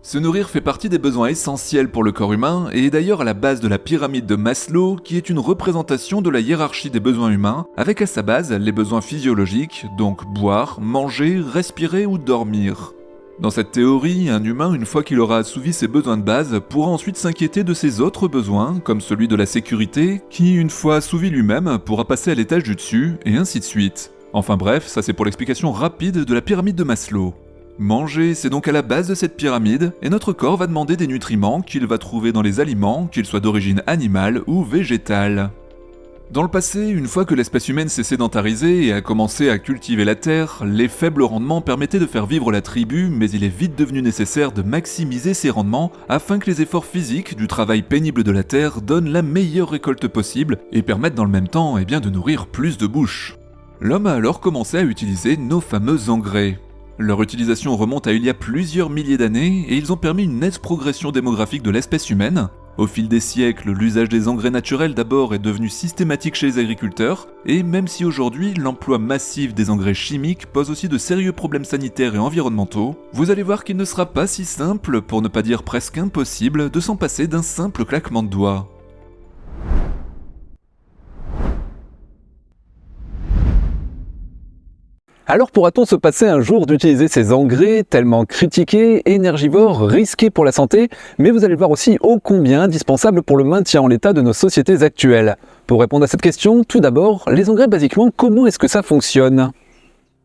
Se nourrir fait partie des besoins essentiels pour le corps humain et est d'ailleurs à la base de la pyramide de Maslow, qui est une représentation de la hiérarchie des besoins humains, avec à sa base les besoins physiologiques, donc boire, manger, respirer ou dormir. Dans cette théorie, un humain, une fois qu'il aura assouvi ses besoins de base, pourra ensuite s'inquiéter de ses autres besoins, comme celui de la sécurité, qui, une fois assouvi lui-même, pourra passer à l'étage du dessus, et ainsi de suite. Enfin bref, ça c'est pour l'explication rapide de la pyramide de Maslow. Manger, c'est donc à la base de cette pyramide, et notre corps va demander des nutriments qu'il va trouver dans les aliments, qu'ils soient d'origine animale ou végétale. Dans le passé, une fois que l'espèce humaine s'est sédentarisée et a commencé à cultiver la terre, les faibles rendements permettaient de faire vivre la tribu, mais il est vite devenu nécessaire de maximiser ces rendements afin que les efforts physiques du travail pénible de la terre donnent la meilleure récolte possible et permettent dans le même temps de nourrir plus de bouches. L'homme a alors commencé à utiliser nos fameux engrais. Leur utilisation remonte à il y a plusieurs milliers d'années et ils ont permis une nette progression démographique de l'espèce humaine. Au fil des siècles, l'usage des engrais naturels d'abord est devenu systématique chez les agriculteurs, et même si aujourd'hui l'emploi massif des engrais chimiques pose aussi de sérieux problèmes sanitaires et environnementaux, vous allez voir qu'il ne sera pas si simple, pour ne pas dire presque impossible, de s'en passer d'un simple claquement de doigts. Alors pourra-t-on se passer un jour d'utiliser ces engrais tellement critiqués, énergivores, risqués pour la santé, mais vous allez le voir aussi ô combien indispensables pour le maintien en l'état de nos sociétés actuelles. Pour répondre à cette question, tout d'abord, les engrais basiquement, comment est-ce que ça fonctionne ?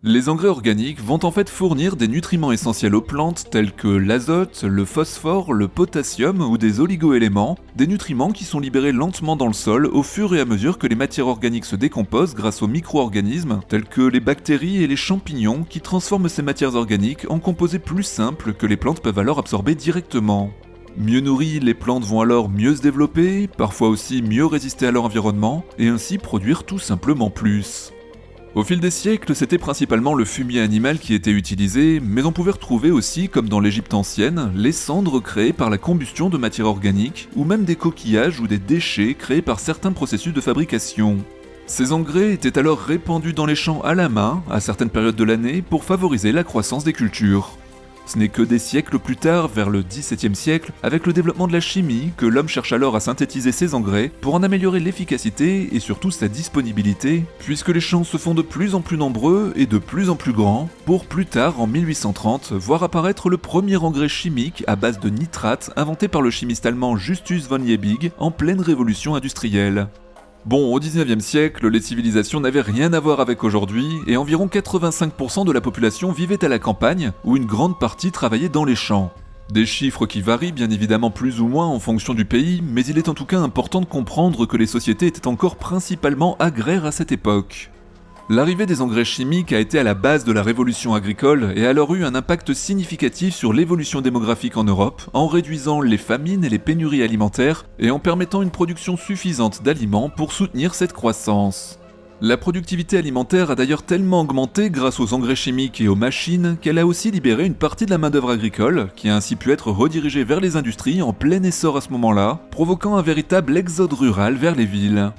Les engrais organiques vont en fait fournir des nutriments essentiels aux plantes tels que l'azote, le phosphore, le potassium ou des oligoéléments, des nutriments qui sont libérés lentement dans le sol au fur et à mesure que les matières organiques se décomposent grâce aux micro-organismes tels que les bactéries et les champignons qui transforment ces matières organiques en composés plus simples que les plantes peuvent alors absorber directement. Mieux nourries, les plantes vont alors mieux se développer, parfois aussi mieux résister à leur environnement, et ainsi produire tout simplement plus. Au fil des siècles, c'était principalement le fumier animal qui était utilisé, mais on pouvait retrouver aussi, comme dans l'Égypte ancienne, les cendres créées par la combustion de matières organiques, ou même des coquillages ou des déchets créés par certains processus de fabrication. Ces engrais étaient alors répandus dans les champs à la main, à certaines périodes de l'année, pour favoriser la croissance des cultures. Ce n'est que des siècles plus tard, vers le XVIIe siècle, avec le développement de la chimie, que l'homme cherche alors à synthétiser ces engrais pour en améliorer l'efficacité et surtout sa disponibilité, puisque les champs se font de plus en plus nombreux et de plus en plus grands, pour plus tard, en 1830, voir apparaître le premier engrais chimique à base de nitrate inventé par le chimiste allemand Justus von Liebig en pleine révolution industrielle. Bon, au 19e siècle, les civilisations n'avaient rien à voir avec aujourd'hui, et environ 85% de la population vivait à la campagne, où une grande partie travaillait dans les champs. Des chiffres qui varient bien évidemment plus ou moins en fonction du pays, mais il est en tout cas important de comprendre que les sociétés étaient encore principalement agraires à cette époque. L'arrivée des engrais chimiques a été à la base de la révolution agricole et a alors eu un impact significatif sur l'évolution démographique en Europe, en réduisant les famines et les pénuries alimentaires et en permettant une production suffisante d'aliments pour soutenir cette croissance. La productivité alimentaire a d'ailleurs tellement augmenté grâce aux engrais chimiques et aux machines qu'elle a aussi libéré une partie de la main-d'œuvre agricole, qui a ainsi pu être redirigée vers les industries en plein essor à ce moment-là, provoquant un véritable exode rural vers les villes.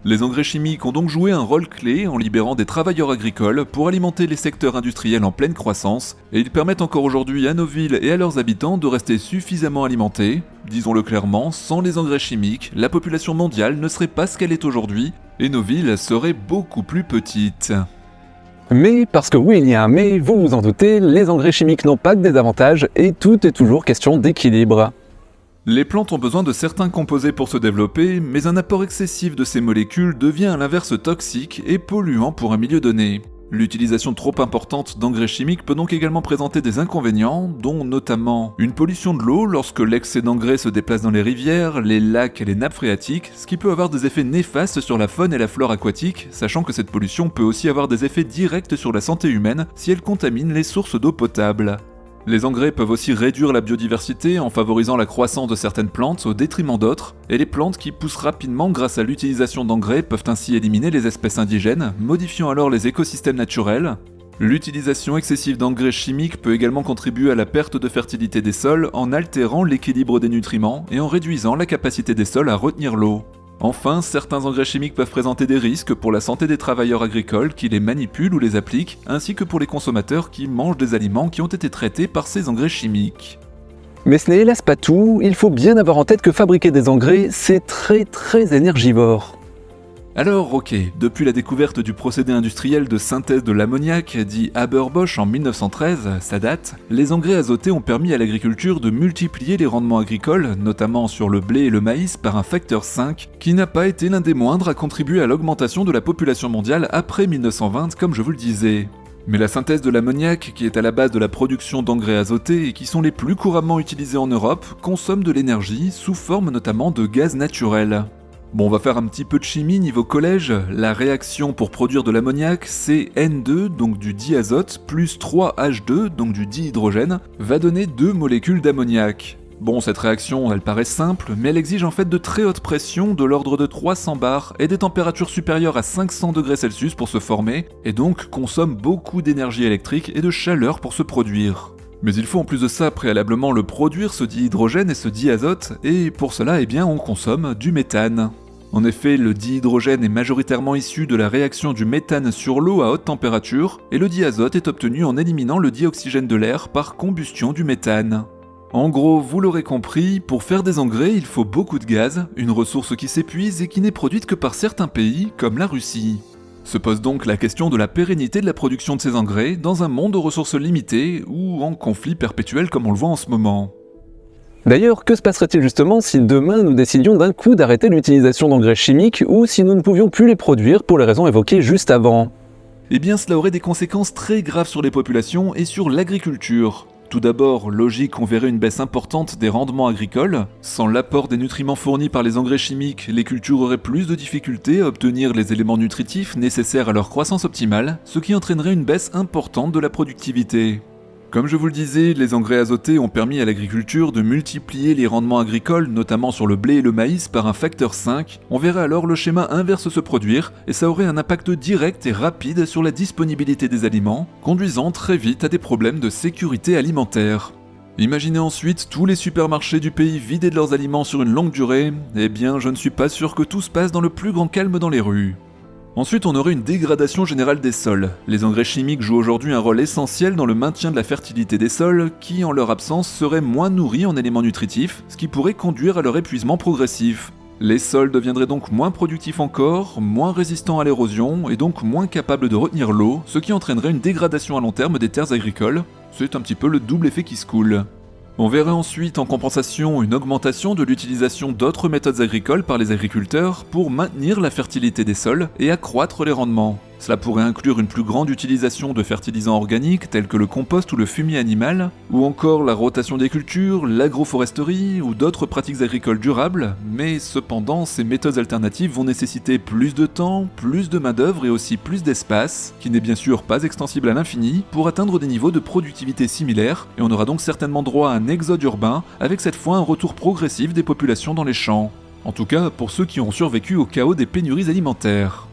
Les engrais chimiques ont donc joué un rôle clé en libérant des travailleurs agricoles pour alimenter les secteurs industriels en pleine croissance, et ils permettent encore aujourd'hui à nos villes et à leurs habitants de rester suffisamment alimentés. Disons-le clairement, sans les engrais chimiques, la population mondiale ne serait pas ce qu'elle est aujourd'hui, et nos villes seraient beaucoup plus petites. Mais, parce que oui, il y a un mais, vous vous en doutez, les engrais chimiques n'ont pas que des avantages, et tout est toujours question d'équilibre. Les plantes ont besoin de certains composés pour se développer, mais un apport excessif de ces molécules devient à l'inverse toxique et polluant pour un milieu donné. L'utilisation trop importante d'engrais chimiques peut donc également présenter des inconvénients, dont notamment une pollution de l'eau lorsque l'excès d'engrais se déplace dans les rivières, les lacs et les nappes phréatiques, ce qui peut avoir des effets néfastes sur la faune et la flore aquatique, sachant que cette pollution peut aussi avoir des effets directs sur la santé humaine si elle contamine les sources d'eau potable. Les engrais peuvent aussi réduire la biodiversité en favorisant la croissance de certaines plantes au détriment d'autres, et les plantes qui poussent rapidement grâce à l'utilisation d'engrais peuvent ainsi éliminer les espèces indigènes, modifiant alors les écosystèmes naturels. L'utilisation excessive d'engrais chimiques peut également contribuer à la perte de fertilité des sols en altérant l'équilibre des nutriments et en réduisant la capacité des sols à retenir l'eau. Enfin, certains engrais chimiques peuvent présenter des risques pour la santé des travailleurs agricoles qui les manipulent ou les appliquent, ainsi que pour les consommateurs qui mangent des aliments qui ont été traités par ces engrais chimiques. Mais ce n'est hélas pas tout, il faut bien avoir en tête que fabriquer des engrais, c'est très énergivore. Alors ok, depuis la découverte du procédé industriel de synthèse de l'ammoniac, dit Haber-Bosch en 1913, ça date, les engrais azotés ont permis à l'agriculture de multiplier les rendements agricoles, notamment sur le blé et le maïs, par un facteur 5, qui n'a pas été l'un des moindres à contribuer à l'augmentation de la population mondiale après 1920, comme je vous le disais. Mais la synthèse de l'ammoniac, qui est à la base de la production d'engrais azotés et qui sont les plus couramment utilisés en Europe, consomme de l'énergie sous forme notamment de gaz naturel. Bon, on va faire un petit peu de chimie niveau collège. La réaction pour produire de l'ammoniac, c'est N2, donc du diazote, plus 3H2, donc du dihydrogène, va donner 2 molécules d'ammoniac. Bon, cette réaction, elle paraît simple, mais elle exige en fait de très haute pression, de l'ordre de 300 bars, et des températures supérieures à 500 degrés Celsius pour se former, et donc consomme beaucoup d'énergie électrique et de chaleur pour se produire. Mais il faut en plus de ça préalablement le produire, ce dihydrogène et ce diazote, et pour cela, on consomme du méthane. En effet, le dihydrogène est majoritairement issu de la réaction du méthane sur l'eau à haute température, et le diazote est obtenu en éliminant le dioxygène de l'air par combustion du méthane. En gros, vous l'aurez compris, pour faire des engrais, il faut beaucoup de gaz, une ressource qui s'épuise et qui n'est produite que par certains pays, comme la Russie. Se pose donc la question de la pérennité de la production de ces engrais dans un monde aux ressources limitées ou en conflit perpétuel comme on le voit en ce moment. D'ailleurs, que se passerait-il justement si demain nous décidions d'un coup d'arrêter l'utilisation d'engrais chimiques ou si nous ne pouvions plus les produire pour les raisons évoquées juste avant ? Eh bien, cela aurait des conséquences très graves sur les populations et sur l'agriculture. Tout d'abord, logique, on verrait une baisse importante des rendements agricoles. Sans l'apport des nutriments fournis par les engrais chimiques, les cultures auraient plus de difficultés à obtenir les éléments nutritifs nécessaires à leur croissance optimale, ce qui entraînerait une baisse importante de la productivité. Comme je vous le disais, les engrais azotés ont permis à l'agriculture de multiplier les rendements agricoles, notamment sur le blé et le maïs, par un facteur 5. On verrait alors le schéma inverse se produire, et ça aurait un impact direct et rapide sur la disponibilité des aliments, conduisant très vite à des problèmes de sécurité alimentaire. Imaginez ensuite tous les supermarchés du pays vidés de leurs aliments sur une longue durée, je ne suis pas sûr que tout se passe dans le plus grand calme dans les rues. Ensuite, on aurait une dégradation générale des sols. Les engrais chimiques jouent aujourd'hui un rôle essentiel dans le maintien de la fertilité des sols, qui, en leur absence, seraient moins nourris en éléments nutritifs, ce qui pourrait conduire à leur épuisement progressif. Les sols deviendraient donc moins productifs encore, moins résistants à l'érosion, et donc moins capables de retenir l'eau, ce qui entraînerait une dégradation à long terme des terres agricoles. C'est un petit peu le double effet qui se coule. On verrait ensuite en compensation une augmentation de l'utilisation d'autres méthodes agricoles par les agriculteurs pour maintenir la fertilité des sols et accroître les rendements. Cela pourrait inclure une plus grande utilisation de fertilisants organiques tels que le compost ou le fumier animal, ou encore la rotation des cultures, l'agroforesterie ou d'autres pratiques agricoles durables, mais cependant ces méthodes alternatives vont nécessiter plus de temps, plus de main-d'œuvre et aussi plus d'espace, qui n'est bien sûr pas extensible à l'infini, pour atteindre des niveaux de productivité similaires, et on aura donc certainement droit à un exode urbain, avec cette fois un retour progressif des populations dans les champs. En tout cas pour ceux qui ont survécu au chaos des pénuries alimentaires.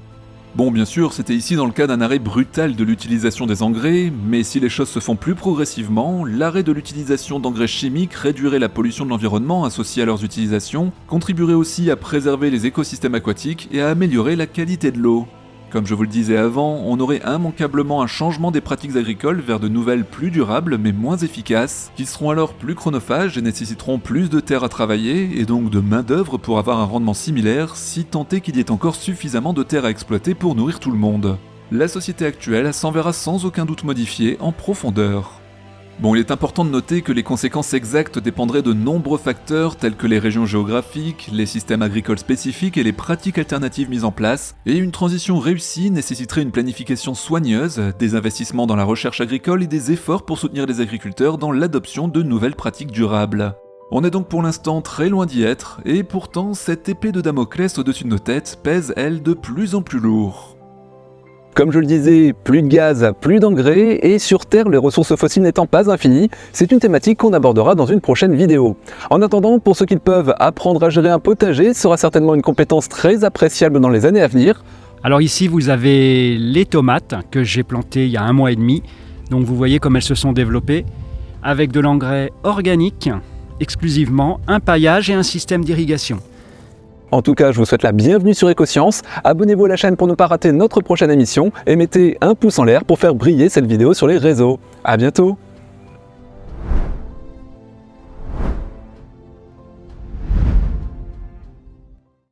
Bon, bien sûr, c'était ici dans le cas d'un arrêt brutal de l'utilisation des engrais, mais si les choses se font plus progressivement, l'arrêt de l'utilisation d'engrais chimiques réduirait la pollution de l'environnement associée à leurs utilisations, contribuerait aussi à préserver les écosystèmes aquatiques et à améliorer la qualité de l'eau. Comme je vous le disais avant, on aurait immanquablement un changement des pratiques agricoles vers de nouvelles plus durables mais moins efficaces, qui seront alors plus chronophages et nécessiteront plus de terre à travailler et donc de main-d'œuvre pour avoir un rendement similaire, si tant est qu'il y ait encore suffisamment de terre à exploiter pour nourrir tout le monde. La société actuelle s'en verra sans aucun doute modifiée en profondeur. Bon, il est important de noter que les conséquences exactes dépendraient de nombreux facteurs tels que les régions géographiques, les systèmes agricoles spécifiques et les pratiques alternatives mises en place, et une transition réussie nécessiterait une planification soigneuse, des investissements dans la recherche agricole et des efforts pour soutenir les agriculteurs dans l'adoption de nouvelles pratiques durables. On est donc pour l'instant très loin d'y être, et pourtant cette épée de Damoclès au-dessus de nos têtes pèse, elle, de plus en plus lourd. Comme je le disais, plus de gaz, plus d'engrais, et sur Terre, les ressources fossiles n'étant pas infinies, c'est une thématique qu'on abordera dans une prochaine vidéo. En attendant, pour ceux qui le peuvent, apprendre à gérer un potager sera certainement une compétence très appréciable dans les années à venir. Alors ici, vous avez les tomates que j'ai plantées il y a 1 mois et demi, donc vous voyez comme elles se sont développées, avec de l'engrais organique, exclusivement, un paillage et un système d'irrigation. En tout cas, je vous souhaite la bienvenue sur Écosciences. Abonnez-vous à la chaîne pour ne pas rater notre prochaine émission et mettez un pouce en l'air pour faire briller cette vidéo sur les réseaux. À bientôt!